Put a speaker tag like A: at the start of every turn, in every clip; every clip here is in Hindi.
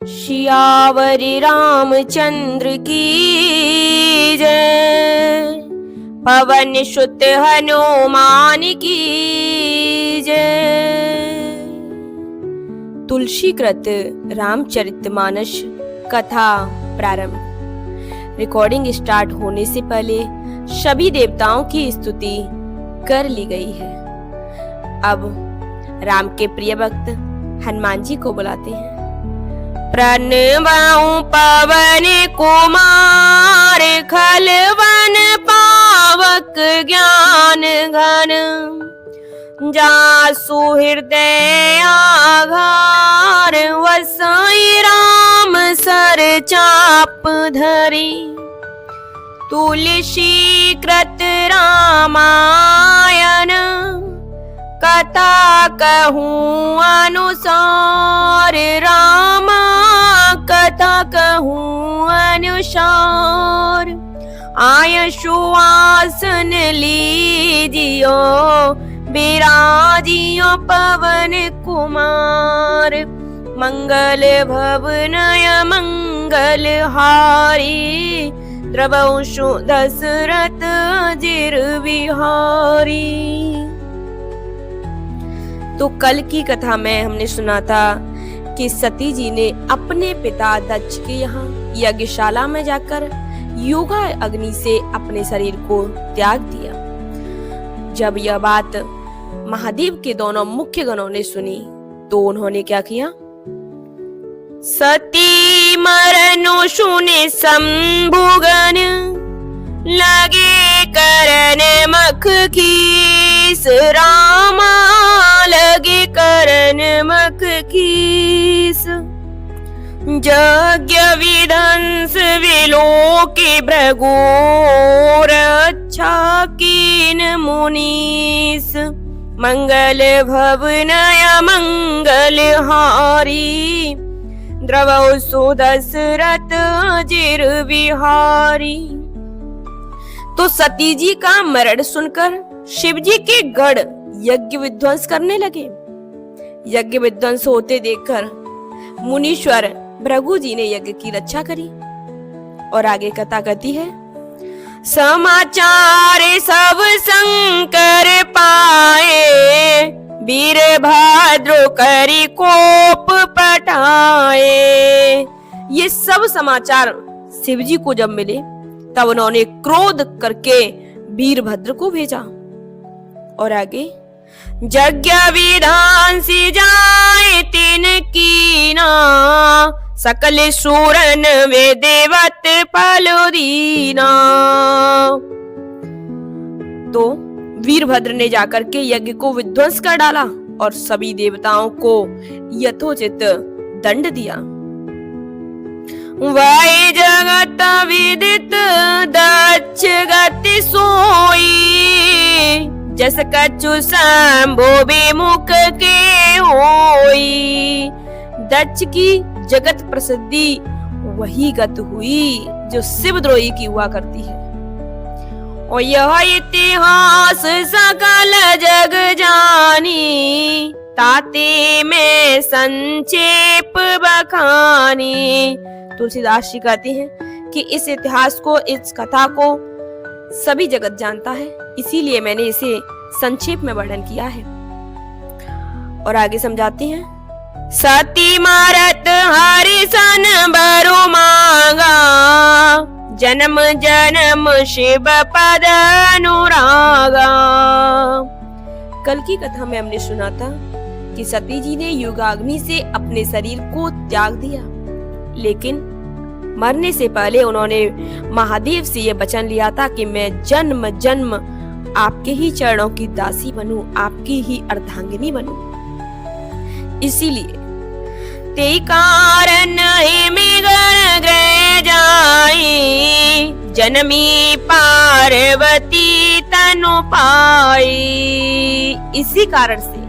A: सियावरी रामचंद्र की जय। पवन सुत हनुमान की जय। तुलसीकृत रामचरितमानस कथा प्रारंभ। रिकॉर्डिंग स्टार्ट होने से पहले सभी देवताओं की स्तुति कर ली गई है। अब राम के प्रिय भक्त हनुमान जी को बुलाते हैं। प्रणवाऊं पवन कुमार, खलवन पावक ज्ञान घन। जासु हृदय आधार, वसई राम सर चाप धरी। तुलसी कृत रामायण, कथा कहूँ अनुसार। रामा कथा कहूँ अनुसार। आय सुवासन लीजियो, विराजियो पवन कुमार। मंगल भवनय मंगल हारी, द्रवंशु दशरथ अजिर बिहारी। तो कल की कथा में हमने सुना था कि सती जी ने अपने पिता दक्ष के यहाँ यज्ञशाला में जाकर योगा अग्नि से अपने शरीर को त्याग दिया। जब यह बात महादेव के दोनों मुख्य गणों ने सुनी तो उन्होंने क्या किया? सती मरनु सुने शंभुगन, लगे करन मख खीस। रामा लगे करन मख खीस। यज्ञ विध्वंस विलोकी भृगु, रक्षा कीन मुनीस। मंगल भवनय मंगल हारी, द्रवंशु दशरथ अजिर बिहारी। तो सती जी का मरण सुनकर शिव जी के गढ़ यज्ञ विध्वंस करने लगे। यज्ञ विध्वंस होते देखकर मुनीश्वर भृगु जी ने यज्ञ की रक्षा करी। और आगे कथा कहती है। समाचार सब शंकर पाए, वीरभद्र करी कोप पठाए। ये सब समाचार शिव जी को जब मिले तब उन्होंने क्रोध करके वीरभद्र को भेजा। और आगे यज्ञ विधान से जाए तीन कीना, सकल सूरन वे देवत पलो दीना। तो वीरभद्र ने जाकर के यज्ञ को विध्वंस कर डाला और सभी देवताओं को यथोचित दंड दिया। वाई जगत विदित दक्ष गति सोई, जस कछु शंभु विमुख के होई। दक्ष की जगत प्रसिद्धि वही गत हुई जो शिवद्रोही की हुआ करती है। और यह इतिहास सकल जग जानी, ताते में संक्षेप बखानी। तुलसीदास जी कहते हैं कि इस इतिहास को, इस कथा को सभी जगत जानता है, इसीलिए मैंने इसे संक्षेप में वर्णन किया है। और आगे समझाती हैं। सती मारत हरि सन बरु मांगा, जन्म जन्म शिव पद अनुरागा। कल की कथा में हमने सुना था कि सती जी ने योगाग्नि से अपने शरीर को त्याग दिया, लेकिन मरने से पहले उन्होंने महादेव से यह वचन लिया था कि मैं जन्म जन्म आपके ही चरणों की दासी बनूं, आपकी ही अर्धांगिनी बनूं। इसीलिए ते कारण हिमिगन ग्रह जाई, जनमी पार्वती तनु पाई। इसी कारण से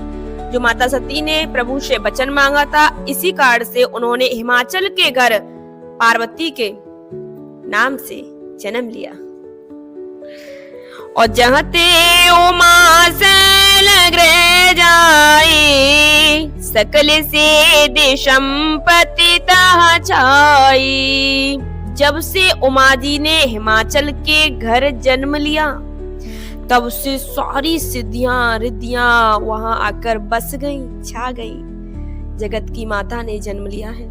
A: जो माता सती ने प्रभु से वचन मांगा था, इसी कारण से उन्होंने हिमाचल के घर पार्वती के नाम से जन्म लिया। और जहते उमा शैल गृह जाई, सकल से संपत्ति तह छाई। जब से उमा जी ने हिमाचल के घर जन्म लिया तब से सारी सिद्धियां रिद्धियां वहां आकर बस गई, छा गई। जगत की माता ने जन्म लिया है।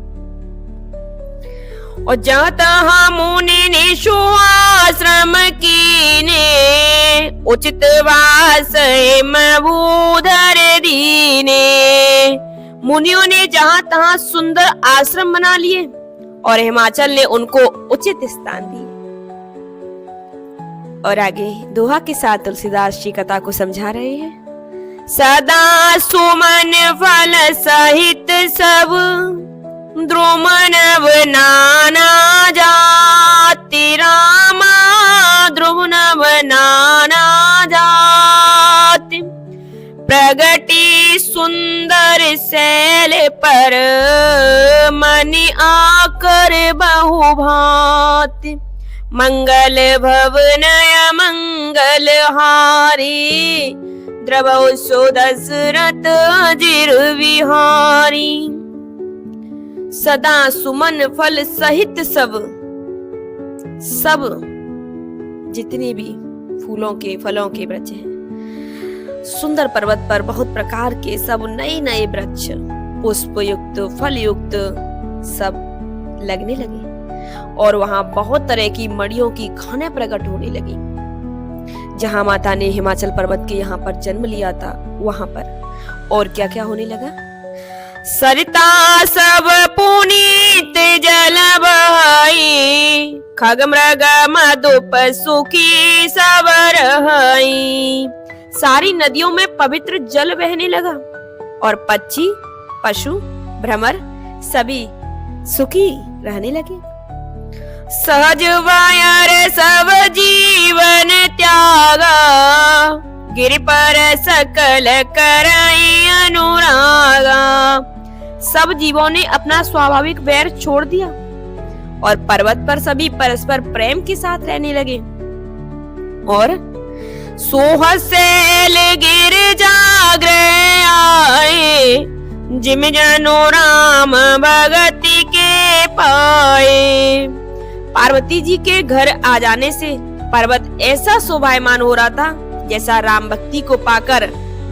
A: और जहाँ तहाँ मुनि ने आश्रम कीने, उचित वास मबूधर दीने। मुनियों ने जहाँ तहाँ सुंदर आश्रम बना लिए और हिमाचल ने उनको उचित स्थान दिए। और आगे दोहा के साथ तुलसीदास जी कथा को समझा रहे हैं। सदा सुमन फल सहित सब, द्रुमन नाना जाति रामा, द्रुमन नाना जाति। प्रगति सुंदर शैल पर, मनि आकर बहु भांति। मंगल भवनय मंगल हारी, द्रवौ सो दशरथ अजिर विहारी। सदा सुमन फल सहित सब, सब जितने भी फूलों के फलों के वृक्ष हैं, सुंदर पर्वत पर बहुत प्रकार के सब नए नए वृक्ष पुष्प युक्त फल युक्त सब लगने लगे। और वहां बहुत तरह की मड़ियों की खाने प्रकट होने लगी। जहां माता ने हिमाचल पर्वत के यहाँ पर जन्म लिया था वहां पर और क्या क्या होने लगा। सरिता सब पुनीत जल बहाई, खग मृग मधुप सुखी सब रहाई। सारी नदियों में पवित्र जल बहने लगा और पक्षी पशु भ्रमर सभी सुखी रहने लगे। सहज वायर सब जीवन त्यागा, गिरि पर सकल करई अनुरागा। सब जीवों ने अपना स्वाभाविक वैर छोड़ दिया और पर्वत पर सभी परस्पर प्रेम के साथ रहने लगे। और सोहसैल गिर जागृह आए, जिम जनो राम भगति के पाए। पार्वती जी के घर आ जाने से पर्वत ऐसा शोभायमान हो रहा था जैसा राम भक्ति को पाकर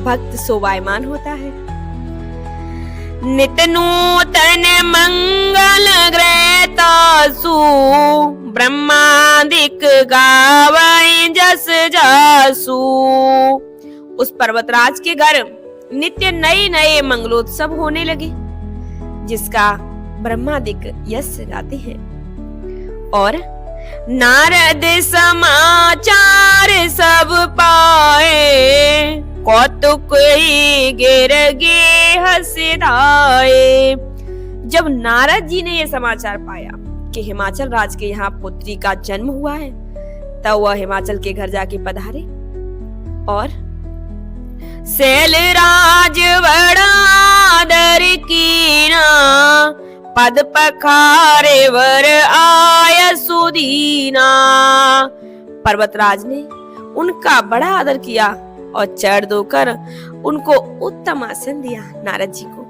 A: भक्त शोभायमान होता है। नित नूतन मंगल ग्रह तासु, ब्रह्मादिक गावै जस जासु। उस पर्वतराज के घर नित्य नए नए मंगलोत्सव होने लगे जिसका ब्रह्मादिक यश गाते हैं। और नारद समाचार सब पाए, कौतुक ही गिर गे हंसदाए। जब नारद जी ने यह समाचार पाया कि हिमाचल राज के यहाँ पुत्री का जन्म हुआ है तब वह हिमाचल के घर जाके पधारे और शैल राज बड़ा आदर कीना, पद पखारे वर आय सुदीना। पर्वतराज ने उनका बड़ा आदर किया और चढ़ धोकर उनको उत्तम आसन दिया। नारद जी को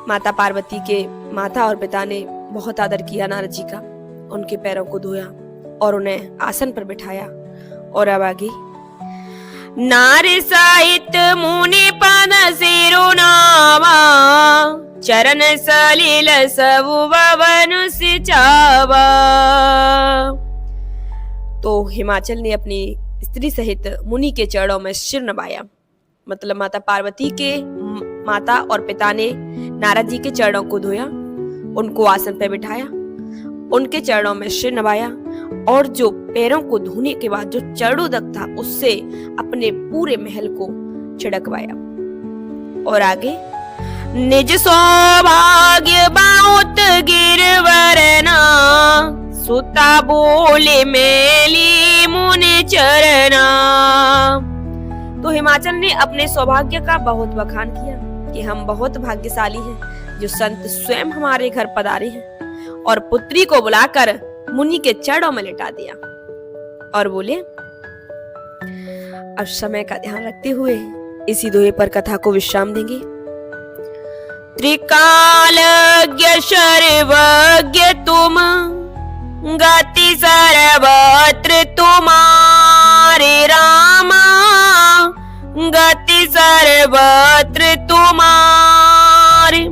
A: माता पार्वती के माता और पिता ने बहुत आदर किया नारद जी का, उनके पैरों को धोया और उन्हें आसन पर बिठाया। और अब आगे नारी साहित मुनि पद सिरुनावा, चरण सलिल सब भवन सिचावा। तो हिमाचल ने अपनी स्त्री सहित मुनि के चरणों में सिर नवाया। मतलब माता पार्वती के माता और पिता ने नारद जी के चरणों को धोया, उनको आसन पर बिठाया, उनके चरणों में सिर नवाया और जो पैरों को धोने के बाद जो चरणोदक था उससे अपने पूरे महल को छिड़कवाया। और आगे निज सौभाग्य बहुत गिरवरना, सुता बोले मेली मुनि चरना। तो हिमाचल ने अपने सौभाग्य का बहुत बखान किया कि हम बहुत भाग्यशाली हैं जो संत स्वयं हमारे घर पधारे हैं। और पुत्री को बुलाकर मुनि के चरणों में लिटा दिया और बोले, अब समय का ध्यान रखते हुए इसी दोहे पर कथा को विश्राम देंगे। त्रिकालज्ञ सर्वज्ञ तुम, गति सर्वत्र तुम्हारे रामा, गति सर्वत्र तुम्हारे।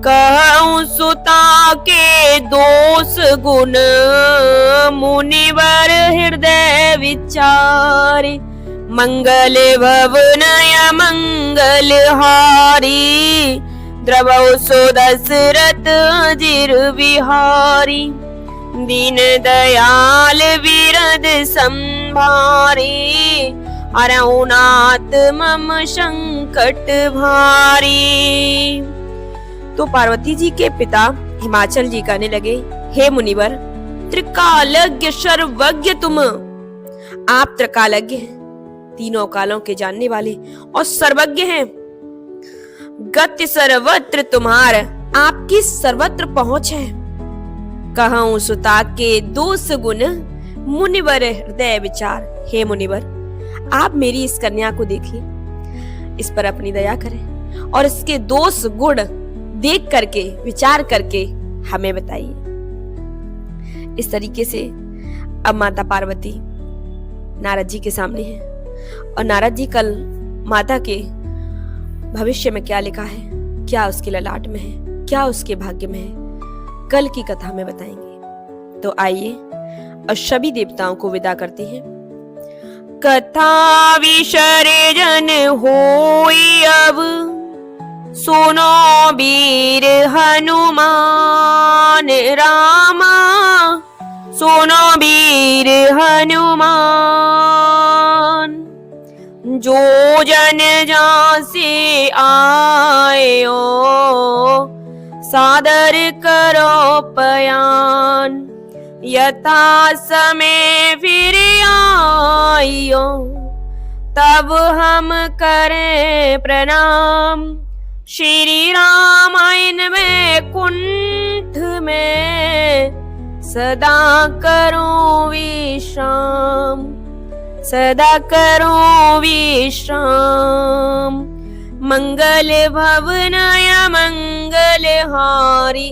A: कहूँ सुता के दोष गुण, मुनिवर हृदय विचारे। मंगल भवनय मंगल हारी, द्रवौ सो दशरथ जिर बिहारी। दीन दयाल विरद संभारी, हरऊ नाथ मम संकट भारी। तो पार्वती जी के पिता हिमाचल जी कहने लगे, हे मुनिवर, त्रिकालज्ञ सर्वज्ञ तुम, आप त्रिकालज्ञ हैं, तीनों कालों के जानने वाले और सर्वज्ञ हैं। गति सर्वत्र तुम्हार, आपकी सर्वत्र पहुंच है। कहूँ सुता के दोष गुण, मुनिवर हृदय विचार। हे मुनिवर, आप मेरी इस कन्या को देखिए, इस पर अपनी दया करें और इसके दोष गुण देख करके, विचार करके हमें बताइए। इस तरीके से अब माता पार्वती नारद जी के सामने है और नारद जी कल माता के भविष्य में क्या लिखा है, क्या उसके ललाट में है, क्या उसके भाग्य में है, कल की कथा में बताएंगे। तो आइए और सभी देवताओं को विदा करते हैं। कथा विसर्जन होई अब, सुनो वीर हनुमान रामा, सुनो वीर हनुमान। जो जन जहाँ से आयो, सादर करो पयान। यथा समय फिर आइयो, तब हम करें प्रणाम। श्री रामायण में कुंठ में, सदा करो विश्राम, सदा करो विश्राम। मंगल भवनय मंगल हारी,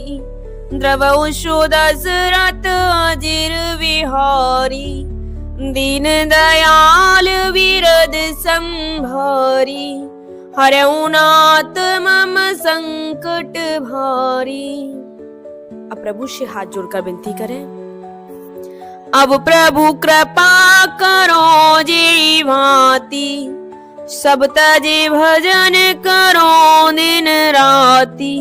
A: द्रवौ सो दशरथ अजिर बिहारी। दीन दयाल विरद संभारी, हरऊ नाथ मम संकट भारी। अब प्रभु से हाथ जोड़कर विनती करें, अब प्रभु कृपा करो जी भांति। सब तजे भजन करो दिन राति,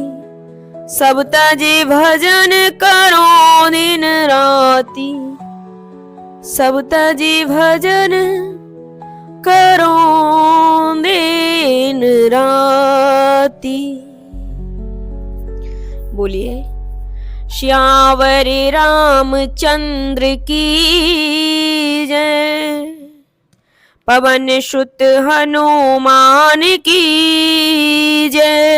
A: सब तजे भजन करो दिन राति। सब तजे भजन करो दिन राति। बोलिए श्यावर रामचंद्र की जय, पवन सुत हनुमान की जय।